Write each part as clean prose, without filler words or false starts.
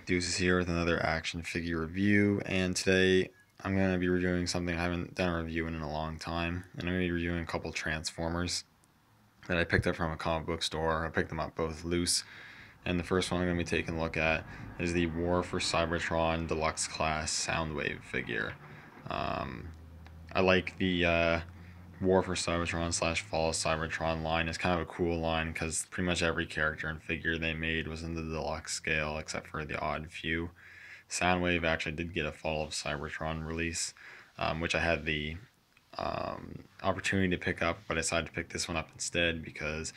Deuces here with another action figure review, and today I'm going to be reviewing something I haven't done a review in a long time, and I'm going to be reviewing a couple Transformers that I picked up from a comic book store. I picked them up both loose, and the first one I'm going to be taking a look at is the War for Cybertron Deluxe Class Soundwave figure. I like the War for Cybertron / Fall of Cybertron line. Is kind of a cool line because pretty much every character and figure they made was in the deluxe scale except for the odd few. Soundwave actually did get a Fall of Cybertron release, which I had the opportunity to pick up, but I decided to pick this one up instead because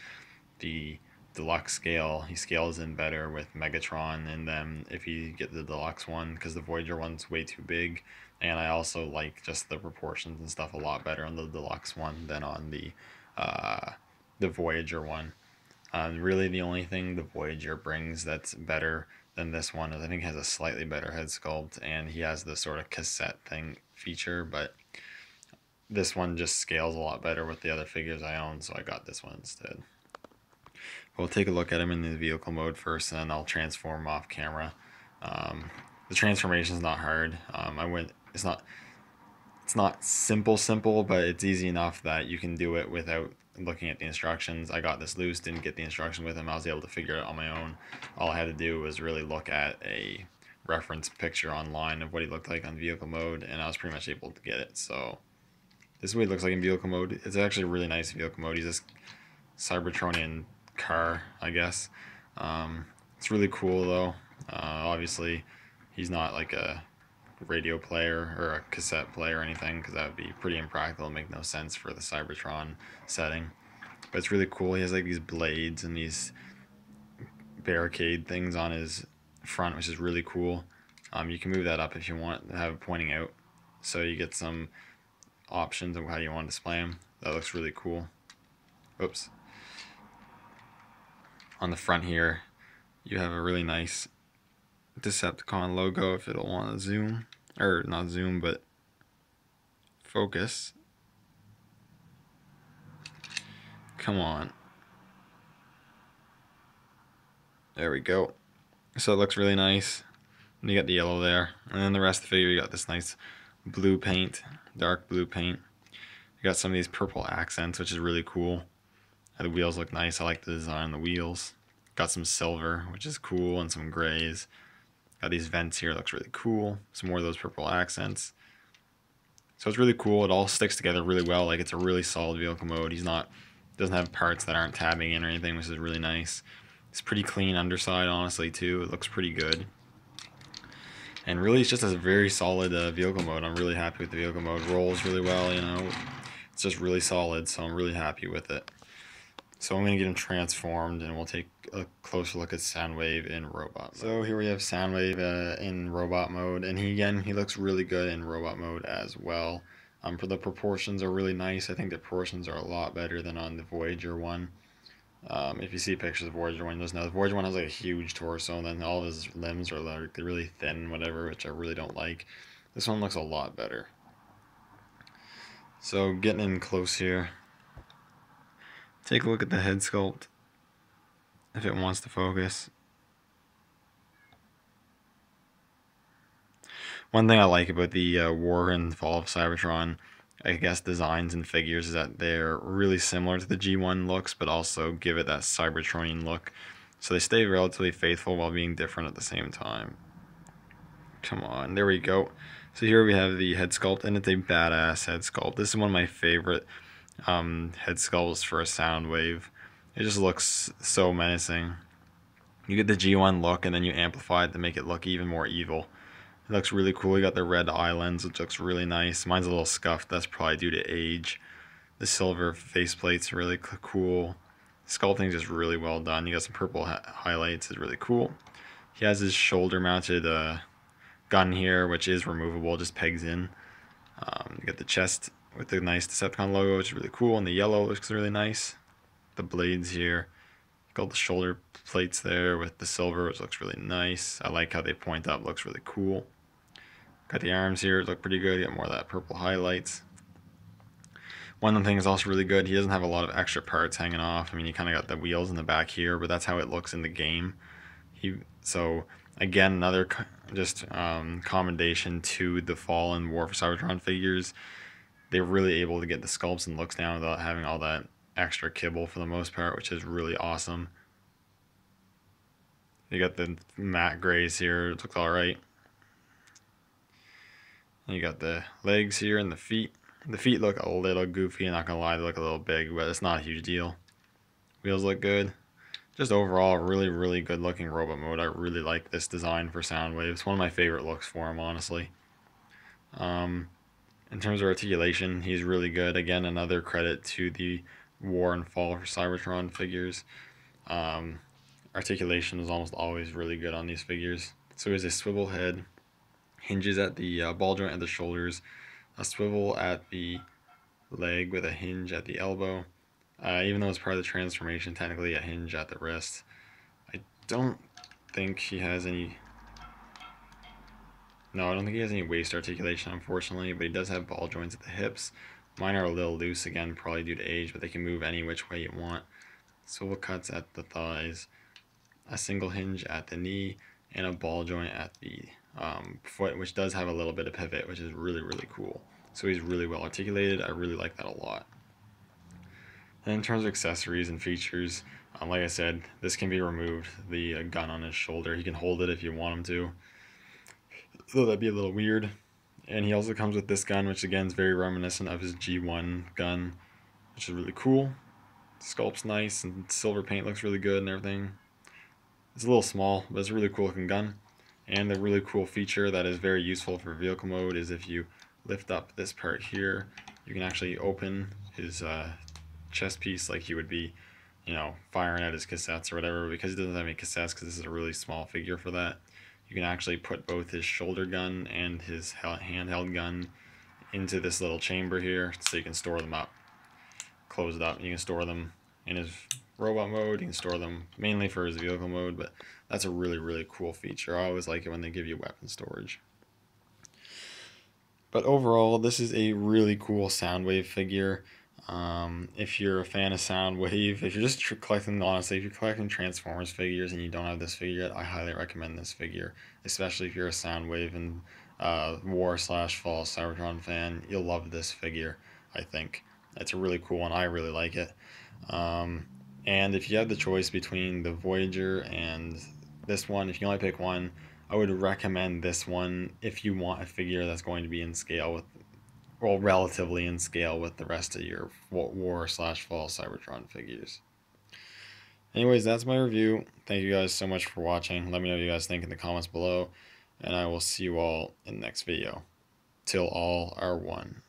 the deluxe scale, he scales in better with Megatron, and then if you get the deluxe one, because the Voyager one's way too big, and I also like just the proportions and stuff a lot better on the deluxe one than on the Voyager one. Really the only thing the Voyager brings that's better than this one is I think it has a slightly better head sculpt, and he has the sort of cassette thing feature, but this one just scales a lot better with the other figures I own, so I got this one instead. We'll take a look at him in the vehicle mode first, and then I'll transform off camera. The transformation is not hard. It's not simple, but it's easy enough that you can do it without looking at the instructions. I got this loose, didn't get the instruction with him. I was able to figure it out on my own. All I had to do was really look at a reference picture online of what he looked like on vehicle mode, and I was pretty much able to get it. So this is what he looks like in vehicle mode. It's actually a really nice vehicle mode. He's this Cybertronian car, I guess. It's really cool though. Obviously he's not like a radio player or a cassette player or anything, because that would be pretty impractical and make no sense for the Cybertron setting. But it's really cool. He has like these blades and these barricade things on his front, which is really cool. You can move that up if you want to have it pointing out, so you get some options of how you want to display them. That looks really cool. Oops. On the front here, you have a really nice Decepticon logo if it'll want to zoom, or not zoom, but focus. Come on. There we go. So it looks really nice. And you got the yellow there, and then the rest of the figure, you got this nice blue paint, dark blue paint. You got some of these purple accents, which is really cool. The wheels look nice. I like the design on the wheels. Got some silver, which is cool, and some grays. Got these vents here, looks really cool. Some more of those purple accents. So it's really cool. It all sticks together really well. Like, it's a really solid vehicle mode. Doesn't have parts that aren't tabbing in or anything, which is really nice. It's pretty clean underside, honestly, too. It looks pretty good. And really, it's just a very solid vehicle mode. I'm really happy with the vehicle mode. Rolls really well, you know. It's just really solid, so I'm really happy with it. So I'm going to get him transformed, and we'll take a closer look at Soundwave in robot mode. So here we have Soundwave in robot mode, and he looks really good in robot mode as well. For the proportions are really nice. I think the proportions are a lot better than on the Voyager one. If you see pictures of the Voyager one, you'll know the Voyager one has like a huge torso, and then all of his limbs are like really thin, whatever, which I really don't like. This one looks a lot better. So getting in close here. Take a look at the head sculpt, if it wants to focus. One thing I like about the War and Fall of Cybertron, I guess, designs and figures is that they're really similar to the G1 looks, but also give it that Cybertronian look. So they stay relatively faithful while being different at the same time. Come on, there we go. So here we have the head sculpt, and it's a badass head sculpt. This is one of my favorite head sculpts for a Soundwave. It just looks so menacing. You get the G1 look, and then you amplify it to make it look even more evil. It looks really cool. You got the red eye lens, which looks really nice. Mine's a little scuffed. That's probably due to age. The silver faceplate's really cool. Sculpting's just really well done. You got some purple highlights. It's really cool. He has his shoulder-mounted gun here, which is removable, just pegs in. You got the chest with the nice Decepticon logo, which is really cool, and the yellow looks really nice. The blades here, got the shoulder plates there with the silver, which looks really nice. I like how they point up, looks really cool. Got the arms here, look pretty good. You got more of that purple highlights. One of the things also really good, he doesn't have a lot of extra parts hanging off. I mean, you kind of got the wheels in the back here, but that's how it looks in the game. So Again, another commendation to the Fallen War for Cybertron figures. They're really able to get the sculpts and looks down without having all that extra kibble for the most part, which is really awesome. You got the matte grays here, it looks alright. You got the legs here and the feet. The feet look a little goofy, not gonna lie, they look a little big, but it's not a huge deal. Wheels look good. Just overall, really good looking robot mode. I really like this design for Soundwave. It's one of my favorite looks for him, honestly. In terms of articulation, he's really good. Again, another credit to the War and Fall for Cybertron figures. Articulation is almost always really good on these figures. So he has a swivel head, hinges at the ball joint at the shoulders, a swivel at the leg with a hinge at the elbow. Even though it's part of the transformation, technically a hinge at the wrist. I don't think he has any... No, I don't think he has any waist articulation, unfortunately, but he does have ball joints at the hips. Mine are a little loose, again, probably due to age, but they can move any which way you want. Swivel cuts at the thighs, a single hinge at the knee, and a ball joint at the foot, which does have a little bit of pivot, which is really cool. So he's really well articulated. I really like that a lot. And in terms of accessories and features, like I said, this can be removed. The gun on his shoulder, he can hold it if you want him to. Though that'd be a little weird. And he also comes with this gun, which again is very reminiscent of his G1 gun, which is really cool. Sculpt's nice, and silver paint looks really good and everything. It's a little small, but it's a really cool looking gun. And a really cool feature that is very useful for vehicle mode is if you lift up this part here, you can actually open his chest piece like he would be, you know, firing at his cassettes or whatever. Because he doesn't have any cassettes, because this is a really small figure for that, you can actually put both his shoulder gun and his handheld gun into this little chamber here, so you can store them up. Close it up, and you can store them in his robot mode, you can store them mainly for his vehicle mode, but that's a really cool feature. I always like it when they give you weapon storage. But overall, this is a really cool Soundwave figure. If you're a fan of Soundwave, if you're just collecting, honestly, if you're collecting Transformers figures and you don't have this figure yet, I highly recommend this figure, especially if you're a Soundwave and War/Fall Cybertron fan. You'll love this figure, I think. It's a really cool one. I really like it. And if you have the choice between the Voyager and this one, if you only pick one, I would recommend this one if you want a figure that's going to be in scale with, well, relatively in scale with the rest of your War/Fall Cybertron figures. Anyways, that's my review. Thank you guys so much for watching. Let me know what you guys think in the comments below, and I will see you all in the next video. Till all are one.